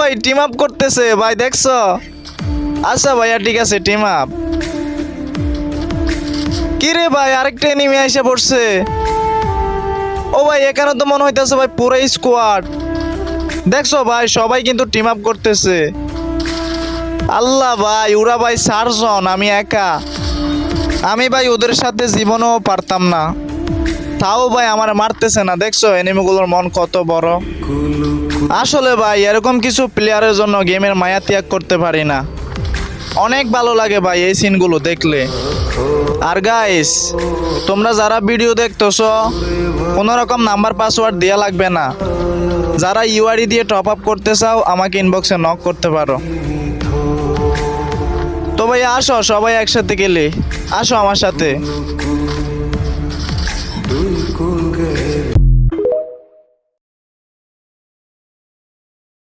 ভাই team up করতেছে ভাই, দেখছো? আচ্ছা ভাইয়া ঠিক আছে, টিম আপ। কি রে ভাই, আরেকটা এনিমি এসে পড়ছে। ও ভাই এখানে তো মনে হইতেছে ভাই পুরো স্কোয়াড। দেখছো ভাই সবাই কিন্তু টিম আপ করতেছে। আল্লাহ ভাই, ওরা ভাই 4 জন, আমি একা। আমি ভাই ওদের সাথে জীবনেও পারতাম না। তাও ভাই আমার মারতেছে না, দেখছো এনিমিগুলোর মন কত বড়। আসলে ভাই এরকম কিছু প্লেয়ারের জন্য গেমের মায়া ত্যাগ করতে পারি না। অনেক ভালো লাগে ভাই এই সিনগুলো দেখলে। আর গাইস, তোমরা যারা ভিডিও দেখতেছো কোনো রকম নাম্বার পাসওয়ার্ড দেওয়া লাগবে না। যারা ইউআইডি দিয়ে টপ আপ করতে চাও আমাকে ইনবক্সে নক করতে পারো। তো ভাই আসো সবাই একসাথে গেলে, আসো আমার সাথে।